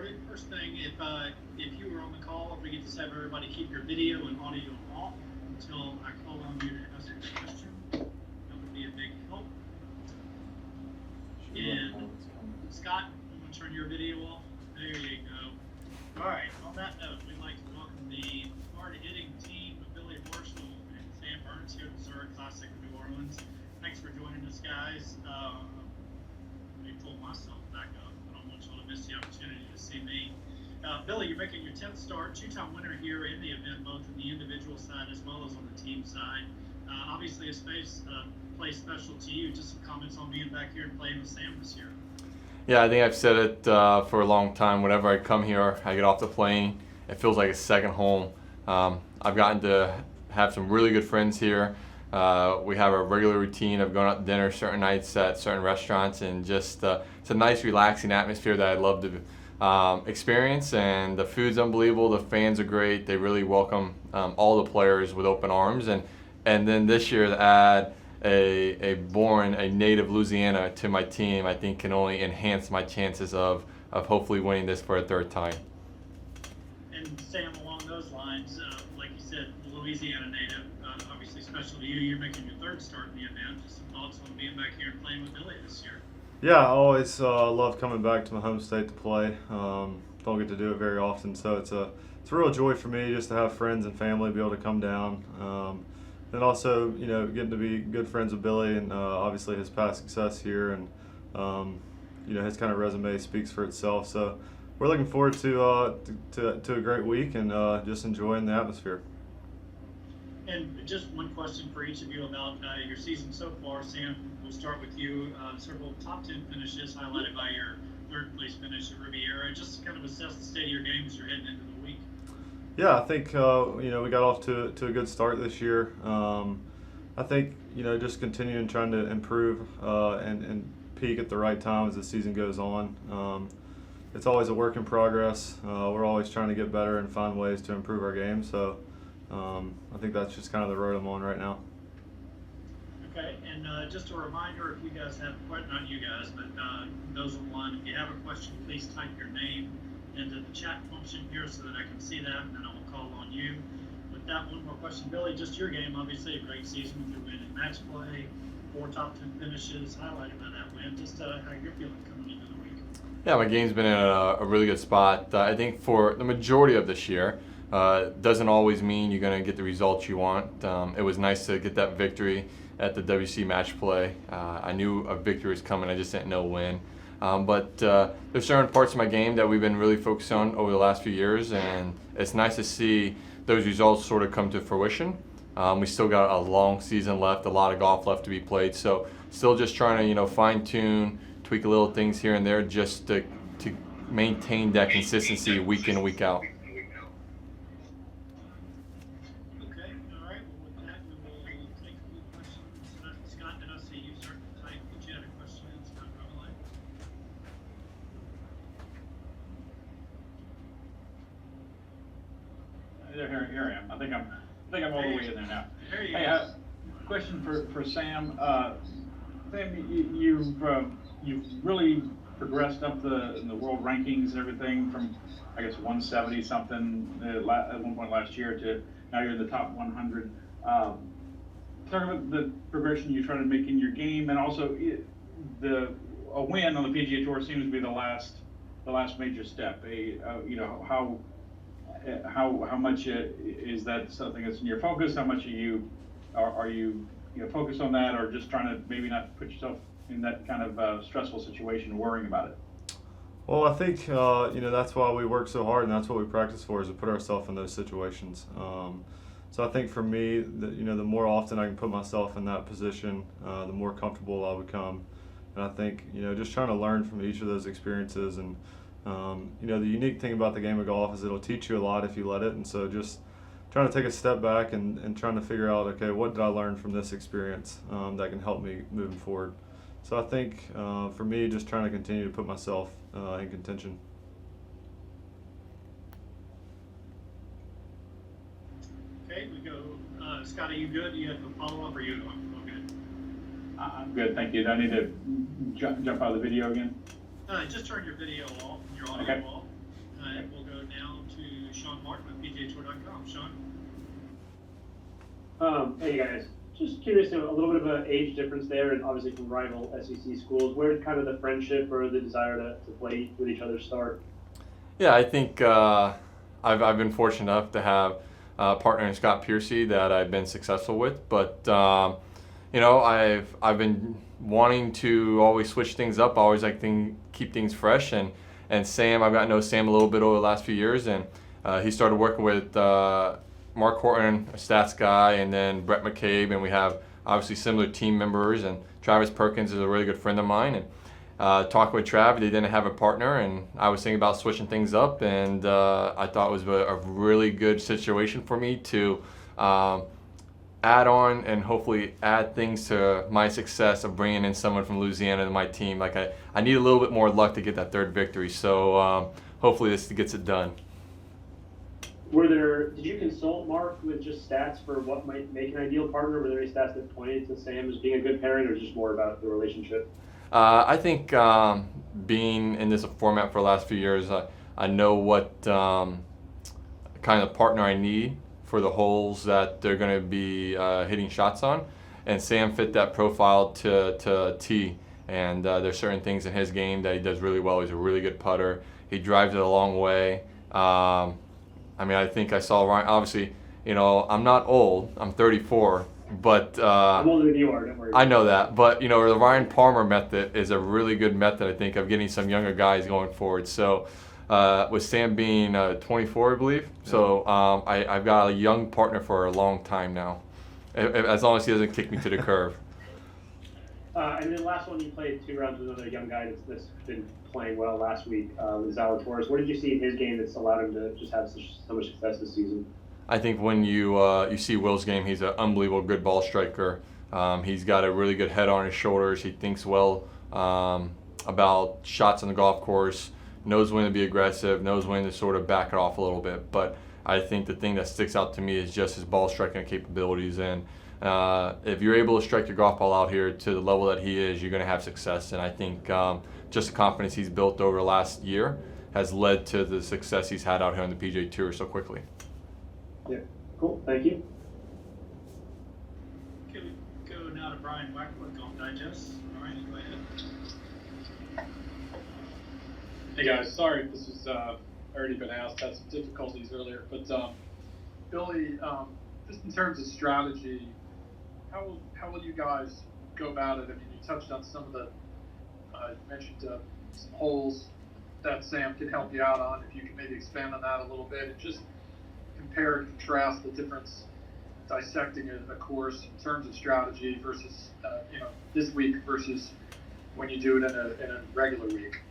started. First thing, if you were on the call, we get to have everybody keep your video and audio off until I call on you to ask a question. That would be a big help. And Scott, you want to turn your video off? There you go. All right. On that note, we'd like to welcome the hard-hitting team of Billy Horschel and Sam Burns here at the Zurich Classic in New Orleans. Thanks for joining us, guys. Let me pull myself back up. I don't want y'all to miss the opportunity to see me. Billy, you're making your 10th start, two-time winner here in the event, both on the individual side as well as on the team side. Obviously, a space plays special to you. Just some comments on being back here and playing with Sam this year. Yeah, I think I've said it for a long time. Whenever I come here, I get off the plane, it feels like a second home. I've gotten to have some really good friends here. We have a regular routine of going out to dinner certain nights at certain restaurants, and just it's a nice, relaxing atmosphere that I love to experience. And the food's unbelievable. The fans are great. They really welcome all the players with open arms. And then this year to add a native Louisiana to my team, I think can only enhance my chances of hopefully winning this for a third time. And Sam, along those lines, like you said, Louisiana native, obviously special to you. You're making your third start in the event. Just some thoughts on being back here and playing with Billy this year. Yeah, I always love coming back to my home state to play. Don't get to do it very often, so it's a real joy for me just to have friends and family be able to come down. And also, getting to be good friends with Billy, and obviously his past success here, and his kind of resume speaks for itself. So we're looking forward to a great week and just enjoying the atmosphere. And just one question for each of you about your season so far. Sam, we'll start with you. Several top 10 finishes highlighted by your third place finish at Riviera. Just to kind of assess the state of your game as you're heading into the week. Yeah, I think we got off to a good start this year. I think just continuing trying to improve and peak at the right time as the season goes on. It's always a work in progress. We're always trying to get better and find ways to improve our game. So I think that's just kind of the road I'm on right now. Okay, and just a reminder, if you guys have, not you guys, but those online, if you have a question, please type your name into the chat function here so that I can see that, and then I will call on you. With that, one more question. Billy, just your game, obviously a great season with your win in match play, 4 top 10 finishes, highlighted by that win. Just how you're feeling coming into the week. Yeah, my game's been in a really good spot. I think for the majority of this year, doesn't always mean you're going to get the results you want. It was nice to get that victory at the WC match play. I knew a victory was coming, I just didn't know when. But there's certain parts of my game that we've been really focused on over the last few years, and it's nice to see those results sort of come to fruition. We still got a long season left, a lot of golf left to be played, so still just trying to fine-tune, tweak a little things here and there just to maintain that consistency week in and week out. Here I am. I think I'm all the way in there now. There you Hey, go. question for Sam. Sam, you've really progressed up in the world rankings and everything from, I guess, 170 something at one point last year to now you're in the top 100. Talk about the progression you're trying to make in your game, and also a win on the PGA Tour seems to be the last major step. How much is that something that's in your focus? How much are you focused on that, or just trying to maybe not put yourself in that kind of stressful situation, worrying about it? Well, I think that's why we work so hard, and that's what we practice for, is to put ourselves in those situations. So I think for me, the more often I can put myself in that position, the more comfortable I'll become. And I think just trying to learn from each of those experiences, and the unique thing about the game of golf is it'll teach you a lot if you let it. And so just trying to take a step back and trying to figure out, okay, what did I learn from this experience that can help me moving forward. So I think for me, just trying to continue to put myself in contention. Okay, we go. Scott, are you good? Do you have a follow-up, or are you okay? I'm good, thank you. Do I need to jump out of the video again? Just turn your video off and your audio Okay. off. PGAtour.com. Sean? Hey guys, just curious, a little bit of an age difference there, and obviously from rival SEC schools. Where did kind of the friendship or the desire to play with each other start? Yeah, I think I've been fortunate enough to have a partner in Scott Piercy that I've been successful with. But I've been wanting to always switch things up. I always like to keep things fresh. And Sam, I've gotten to know Sam a little bit over the last few years, and he started working with Mark Horton, a stats guy, and then Brett McCabe, and we have obviously similar team members. And Travis Perkins is a really good friend of mine. And talking with Trav, they didn't have a partner, and I was thinking about switching things up, and I thought it was a really good situation for me to add on and hopefully add things to my success of bringing in someone from Louisiana to my team. Like I need a little bit more luck to get that third victory, so hopefully this gets it done. Did you consult Mark with just stats for what might make an ideal partner? Were there any stats that pointed to Sam as being a good pairing, or just more about the relationship? I think being in this format for the last few years, I know what kind of partner I need for the holes that they're going to be hitting shots on, and Sam fit that profile to T. And there's certain things in his game that he does really well. He's a really good putter. He drives it a long way. I think I saw Ryan. Obviously, I'm not old. I'm 34. But I'm older than you are, don't worry. I know that, but the Ryan Palmer method is a really good method, I think, of getting some younger guys going forward. So with Sam being 24, I believe, so I've got a young partner for a long time now, as long as he doesn't kick me to the curb. And then last one, you played 2 rounds with another young guy that's been playing well last week, with Zalatoris. What did you see in his game that's allowed him to just have so much success this season? I think when you see Will's game, he's an unbelievable good ball striker. He's got a really good head on his shoulders. He thinks well about shots on the golf course, knows when to be aggressive, knows when to sort of back it off a little bit. But I think the thing that sticks out to me is just his ball striking capabilities. And if you're able to strike your golf ball out here to the level that he is, you're going to have success. And I think just the confidence he's built over the last year has led to the success he's had out here on the PGA Tour so quickly. Yeah, cool. Thank you. Okay, we go now to Brian Weck with Golf Digest. Brian, go ahead. Hey guys, sorry if this has already been asked. Had some difficulties earlier, but Billy, just in terms of strategy, how will you guys go about it? I mean, you touched on some of the you mentioned some holes that Sam can help you out on. If you could maybe expand on that a little bit and just compare and contrast the difference, dissecting a course in terms of strategy versus this week versus when you do it in a regular week.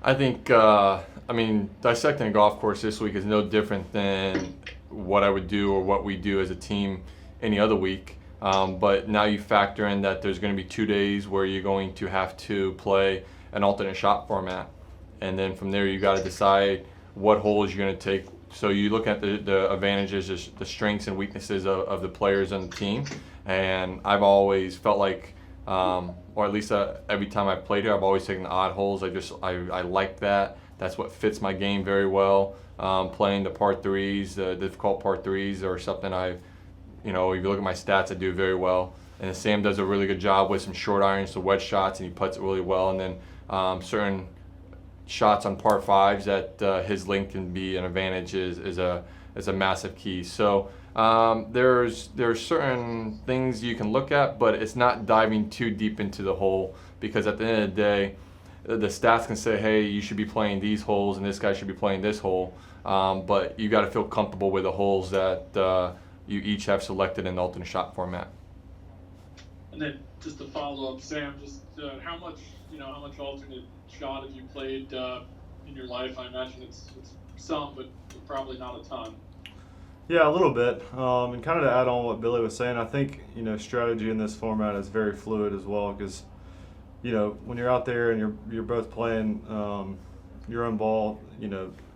I think dissecting a golf course this week is no different than what I would do or what we do as a team any other week. But now you factor in that there's going to be 2 days where you're going to have to play an alternate shot format, and then from there you got to decide what holes you're going to take. So you look at the advantages, the strengths and weaknesses of the players on the team. And I've always felt like, or at least every time I've played here, I've always taken the odd holes. I like that. That's what fits my game very well. Playing the par threes, the difficult par threes, or something if you look at my stats, I do very well. And Sam does a really good job with some short irons, the wedge shots, and he puts it really well. And then certain shots on par fives that his length can be an advantage is a massive key. So there's certain things you can look at, but it's not diving too deep into the hole, because at the end of the day, the stats can say, hey, you should be playing these holes and this guy should be playing this hole, but you got to feel comfortable with the holes that you each have selected in the alternate shot format. And then just to follow up, Sam, just how much alternate shot have you played in your life? I imagine it's some, but probably not a ton. Yeah, a little bit. And kind of to add on what Billy was saying, I think strategy in this format is very fluid as well, because when you're out there and you're both playing your own ball,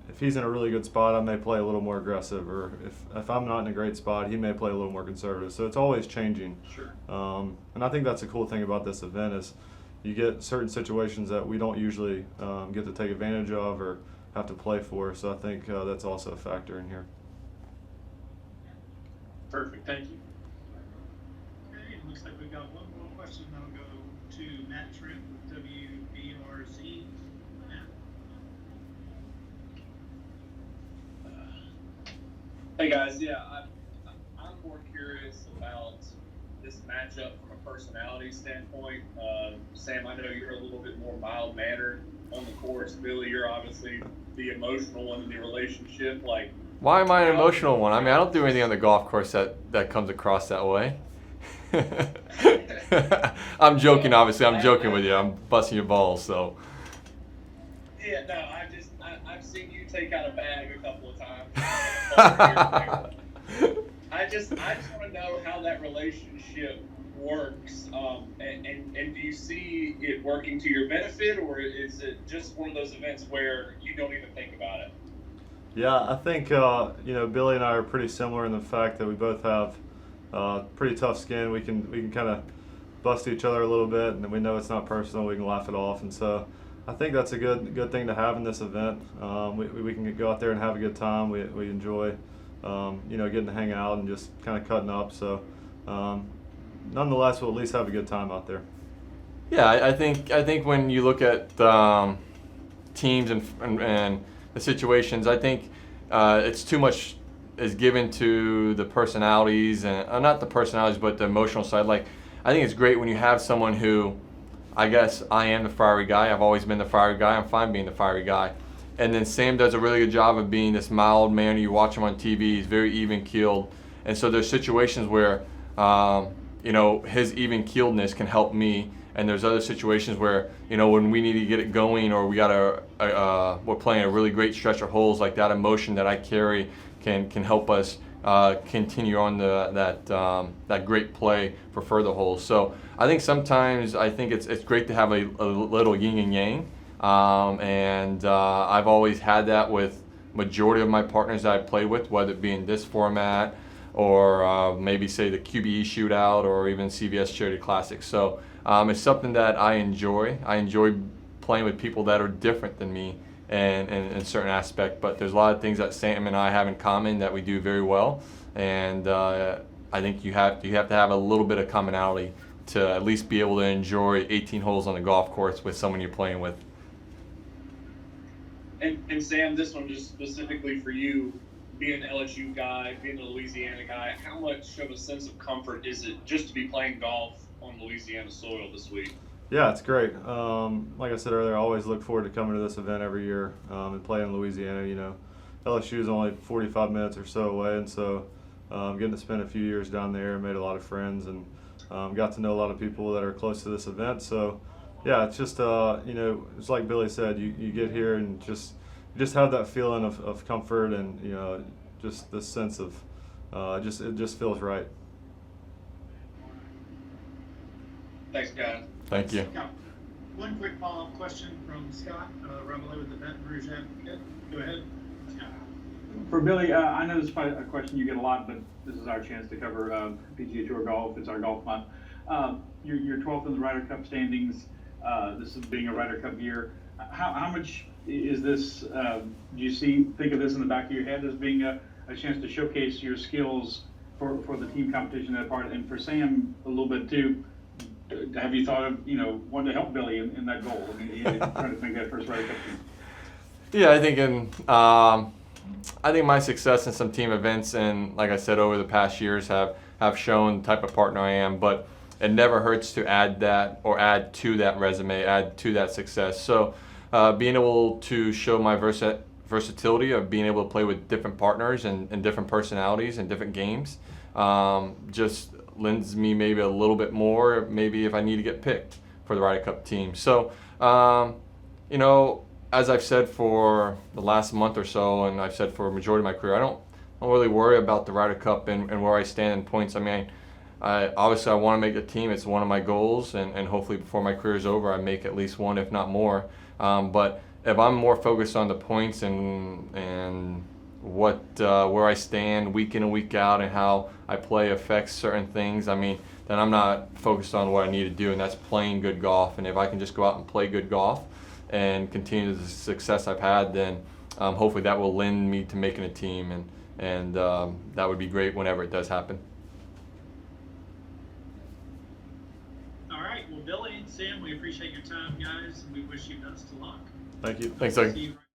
if he's in a really good spot, I may play a little more aggressive, or if I'm not in a great spot, he may play a little more conservative. So it's always changing. Sure. And I think that's a cool thing about this event is you get certain situations that we don't usually get to take advantage of or have to play for. So I think that's also a factor in here. Perfect. Thank you. Okay, it looks like we've got one more question. That'll go to Matt Trim with WBRZ. Matt? Hey guys, yeah, I'm more curious about this matchup from a personality standpoint. Sam, I know you're a little bit more mild-mannered on the course. Billy, you're obviously the emotional one in the relationship. Like, Why am I an emotional one? I mean, I don't do anything on the golf course that comes across that way. I'm joking, obviously. I'm joking with you. I'm busting your balls, so. yeah, no, I've seen you take out a bag a couple of times. I just want to know how that relationship works, and do you see it working to your benefit, or is it just one of those events where you don't even think about it? Yeah, I think Billy and I are pretty similar in the fact that we both have pretty tough skin. We can kind of bust each other a little bit, and we know it's not personal. We can laugh it off, and so I think that's a good thing to have in this event. We can go out there and have a good time. We enjoy getting to hang out and just kind of cutting up. So nonetheless, we'll at least have a good time out there. Yeah, I think when you look at teams and the situations, I think it's too much is given to the personalities and not the personalities, but the emotional side. Like, I think it's great when you have someone who, I guess I am the fiery guy. I've always been the fiery guy. I'm fine being the fiery guy. And then Sam does a really good job of being this mild man. You watch him on TV. He's very even-keeled. And so there's situations where, his even-keeledness can help me. And there's other situations where, when we need to get it going, or we're playing a really great stretch of holes, like that emotion that I carry can help us continue on that great play for further holes. So I think sometimes it's great to have a little yin and yang. I've always had that with majority of my partners that I play with, whether it be in this format or maybe say the QBE shootout or even CVS Charity Classic. So it's something that I enjoy. I enjoy playing with people that are different than me in a certain aspect, but there's a lot of things that Sam and I have in common that we do very well, and I think you have to have a little bit of commonality to at least be able to enjoy 18 holes on the golf course with someone you're playing with. And Sam, this one just specifically for you, being an LSU guy, being a Louisiana guy, how much of a sense of comfort is it just to be playing golf on Louisiana soil this week? Yeah, it's great. Like I said earlier, I always look forward to coming to this event every year and playing in Louisiana. LSU is only 45 minutes or so away, and so getting to spend a few years down there, made a lot of friends, and got to know a lot of people that are close to this event. So, yeah, it's just it's like Billy said, you get here and just have that feeling of comfort and just this sense of it just feels right. Thanks, guys. Thank you. Scott, one quick follow-up question from Scott Reveille with the Baton Rouge Advocate. Go ahead, Scott. For Billy, I know this is probably a question you get a lot, but this is our chance to cover PGA Tour golf. It's our golf month. You're 12th in the Ryder Cup standings. This is being a Ryder Cup year. How much is this? Do you think of this in the back of your head as being a chance to showcase your skills for the team competition that part? And for Sam, a little bit too. Have you thought of wanting to help Billy in that goal? I mean, trying to make that first Ryder Cup team. Yeah, I think my success in some team events and, like I said, over the past years have shown the type of partner I am, but it never hurts to add that or add to that resume, add to that success. So being able to show my versatility of being able to play with different partners and different personalities and different games just lends me maybe a little bit more, maybe if I need to get picked for the Ryder Cup team. So, as I've said for the last month or so, and I've said for a majority of my career, I don't really worry about the Ryder Cup and where I stand in points. I mean, obviously I want to make the team. It's one of my goals, and hopefully before my career is over, I make at least one, if not more. But if I'm more focused on the points and what where I stand week in and week out and how I play affects certain things, I mean, then I'm not focused on what I need to do, and that's playing good golf. And if I can just go out and play good golf and continue the success I've had, then hopefully that will lend me to making a team. and that would be great whenever it does happen. All right. Well, Billy and Sam, we appreciate your time, guys, and we wish you best of luck. Thank you. Thanks, Doug. See you.